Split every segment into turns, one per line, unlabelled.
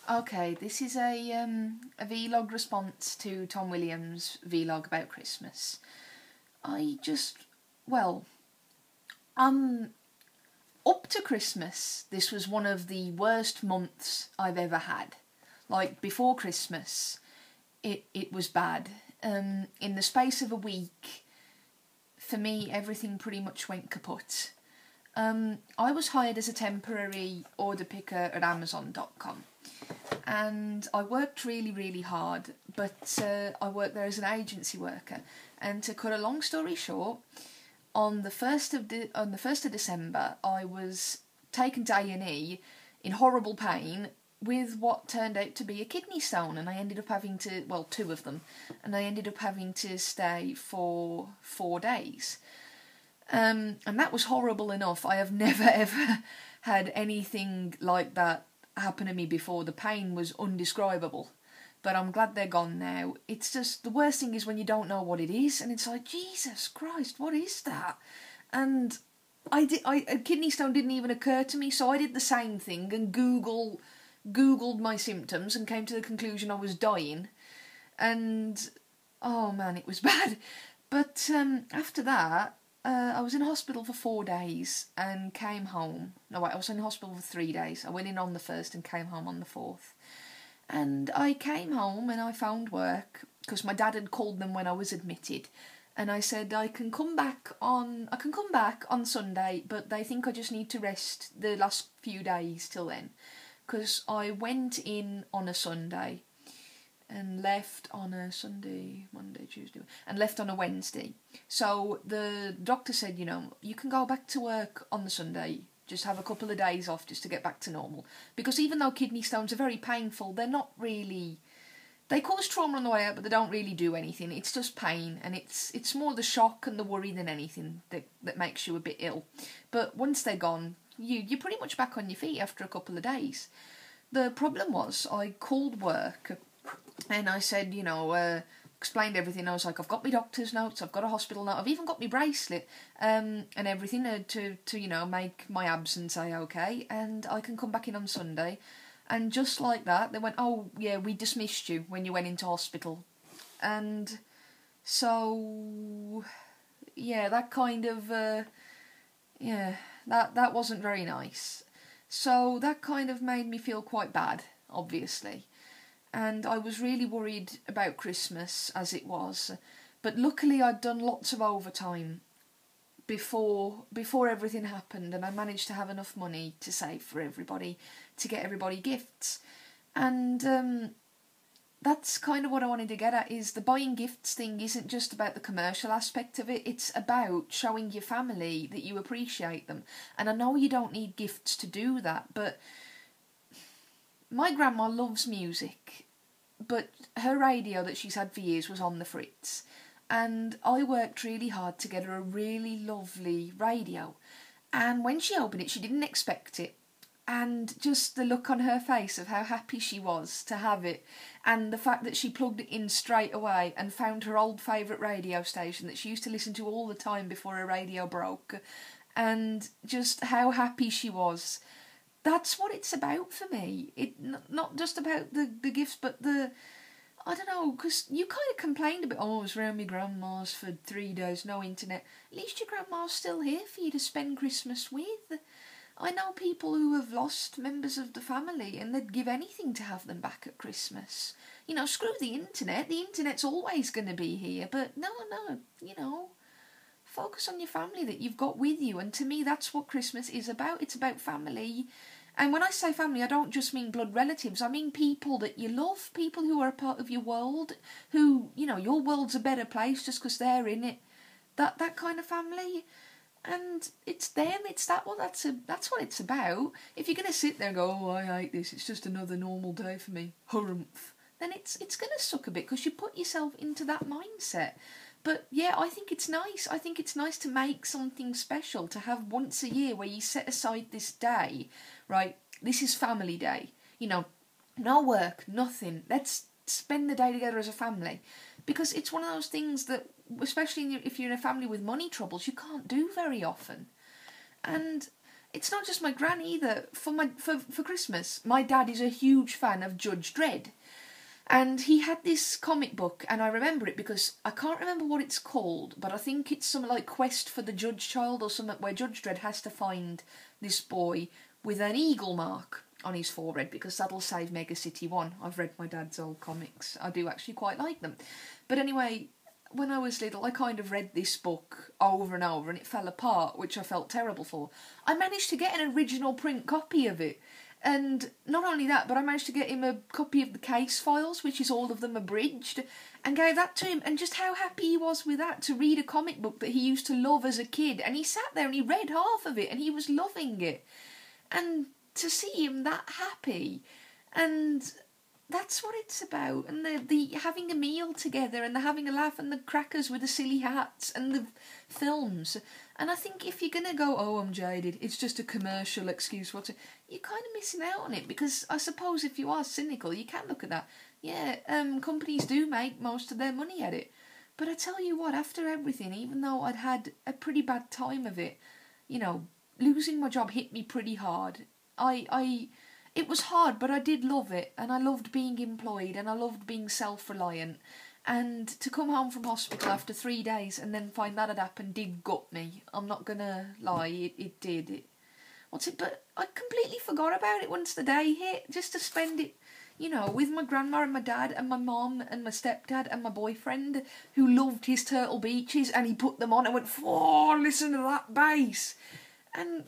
Okay, this is a vlog response to Tomwilliams' vlog about Christmas. I just, well, up to Christmas, this was one of the worst months I've ever had. Like, before Christmas, it was bad. In the space of a week, for me, everything pretty much went kaput. I was hired as a temporary order picker at Amazon.com. And I worked really hard, but I worked there as an agency worker. And to cut a long story short, on the 1st of December, I was taken to A&E in horrible pain with what turned out to be a kidney stone, and I ended up having to, well, 2 of them, and I ended up having to stay for 4 days. And that was horrible enough. I have never ever had anything like that happen to me before. The pain was undescribable, but I'm glad they're gone now. It's just, the worst thing is when you don't know what it is, and it's like, Jesus Christ, what is that? And a kidney stone didn't even occur to me, so I did the same thing and googled my symptoms and came to the conclusion I was dying. And oh man, it was bad. But after that, I was in hospital for 4 days and came home. No, wait, I was in hospital for 3 days. I went in on the 1st and came home on the 4th. And I came home and I found work because my dad had called them when I was admitted. And I said, I can come back on Sunday, but they think I just need to rest the last few days till then. Because I went in on a Sunday and left on a Sunday, Monday, Tuesday, and left on a Wednesday. So the doctor said, you can go back to work on the Sunday, just have a couple of days off just to get back to normal. Because even though kidney stones are very painful, they're not really, they cause trauma on the way out, but they don't really do anything. It's just pain, and it's more the shock and the worry than anything that makes you a bit ill. But once they're gone, you're pretty much back on your feet after a couple of days. The problem was, I called work and I said, explained everything. I was like, I've got my doctor's notes, I've got a hospital note, I've even got my bracelet, and everything to make my absence okay, and I can come back in on Sunday. And just like that, they went, oh yeah, we dismissed you when you went into hospital. And so, yeah, that kind of, that wasn't very nice. So that kind of made me feel quite bad, obviously. And I was really worried about Christmas as it was. But luckily I'd done lots of overtime before everything happened, and I managed to have enough money to save for everybody, to get everybody gifts. And that's kind of what I wanted to get at, is the buying gifts thing isn't just about the commercial aspect of it, it's about showing your family that you appreciate them. And I know you don't need gifts to do that, but my grandma loves music, but her radio that she's had for years was on the fritz. And I worked really hard to get her a really lovely radio. And when she opened it, she didn't expect it. And just the look on her face of how happy she was to have it, and the fact that she plugged it in straight away and found her old favourite radio station that she used to listen to all the time before her radio broke, and just how happy she was. That's what it's about for me. Not just about the gifts, but I don't know, because you kind of complained a bit, oh, I was round my grandma's for 3 days, no internet. At least your grandma's still here for you to spend Christmas with. I know people who have lost members of the family and they'd give anything to have them back at Christmas. Screw the internet's always going to be here, but no, focus on your family that you've got with you. And to me, that's what Christmas is about. It's about family. And when I say family, I don't just mean blood relatives. I mean people that you love, people who are a part of your world, who, your world's a better place just because they're in it. That kind of family. And it's them, that's what it's about. If you're going to sit there and go, oh, I hate this, it's just another normal day for me, harumph, then it's going to suck a bit because you put yourself into that mindset. But yeah, I think it's nice. I think it's nice to make something special, to have once a year where you set aside this day, right? This is family day. No work, nothing. Let's spend the day together as a family. Because it's one of those things that, especially if you're in a family with money troubles, you can't do very often. And it's not just my gran either. For Christmas, my dad is a huge fan of Judge Dredd. And he had this comic book, and I remember it because I can't remember what it's called, but I think it's something like Quest for the Judge Child or something, where Judge Dredd has to find this boy with an eagle mark on his forehead, because that'll save Mega City 1. I've read my dad's old comics. I do actually quite like them. But anyway, when I was little, I kind of read this book over and over, and it fell apart, which I felt terrible for. I managed to get an original print copy of it. And not only that, but I managed to get him a copy of the case files, which is all of them abridged, and gave that to him. And just how happy he was with that, to read a comic book that he used to love as a kid. And he sat there and he read half of it and he was loving it. And to see him that happy, and that's what it's about. And the having a meal together, and the having a laugh, and the crackers with the silly hats, and the films. And I think if you're going to go, oh, I'm jaded, it's just a commercial excuse, you're kind of missing out on it. Because I suppose if you are cynical, you can look at that. Yeah, companies do make most of their money at it. But I tell you what, after everything, even though I'd had a pretty bad time of it, you know, losing my job hit me pretty hard. It was hard, but I did love it. And I loved being employed, and I loved being self-reliant. And to come home from hospital after 3 days and then find that had happened did gut me. I'm not going to lie, it did. But I completely forgot about it once the day hit, just to spend it, you know, with my grandma and my dad and my mum and my stepdad and my boyfriend, who loved his Turtle Beaches, and he put them on and went, oh, listen to that bass. And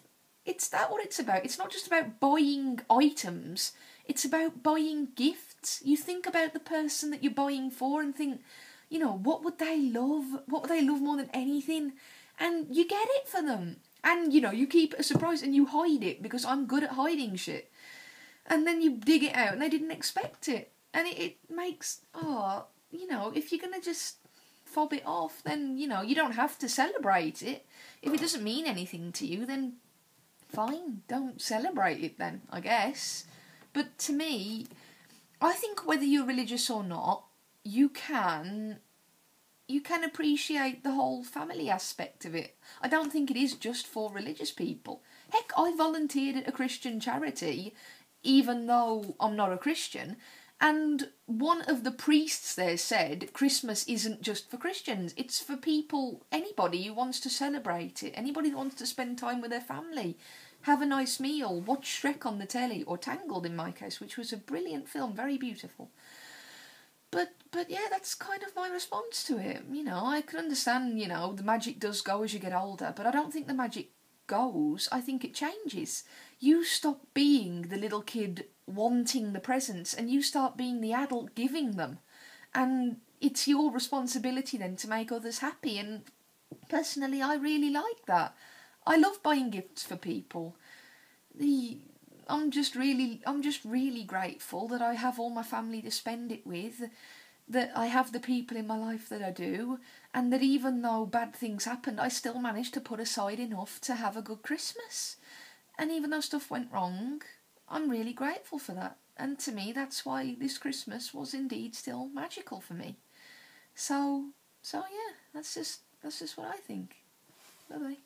it's that what it's about. It's not just about buying items, it's about buying gifts. You think about the person that you're buying for and think, you know, what would they love? What would they love more than anything? And you get it for them. And, you know, you keep it a surprise and you hide it, because I'm good at hiding shit. And then you dig it out and they didn't expect it. And it makes, you know, if you're going to just fob it off, then, you know, you don't have to celebrate it. If it doesn't mean anything to you, then fine, don't celebrate it then, I guess. But to me, I think whether you're religious or not, you can appreciate the whole family aspect of it. I don't think it is just for religious people. Heck, I volunteered at a Christian charity, even though I'm not a Christian, and one of the priests there said Christmas isn't just for Christians, it's for people, anybody who wants to celebrate it, anybody who wants to spend time with their family, have a nice meal, watch Shrek on the telly, or Tangled in my case, which was a brilliant film, very beautiful. But yeah, that's kind of my response to it. You know, I can understand, you know, the magic does go as you get older, but I don't think the magic goes, I think it changes. You stop being the little kid wanting the presents, and you start being the adult giving them. And it's your responsibility then to make others happy, and personally I really like that. I love buying gifts for people. I'm just really grateful that I have all my family to spend it with, that I have the people in my life that I do, and that even though bad things happened, I still managed to put aside enough to have a good Christmas. And even though stuff went wrong, I'm really grateful for that. And to me, that's why this Christmas was indeed still magical for me. So yeah, that's just what I think. Bye-bye.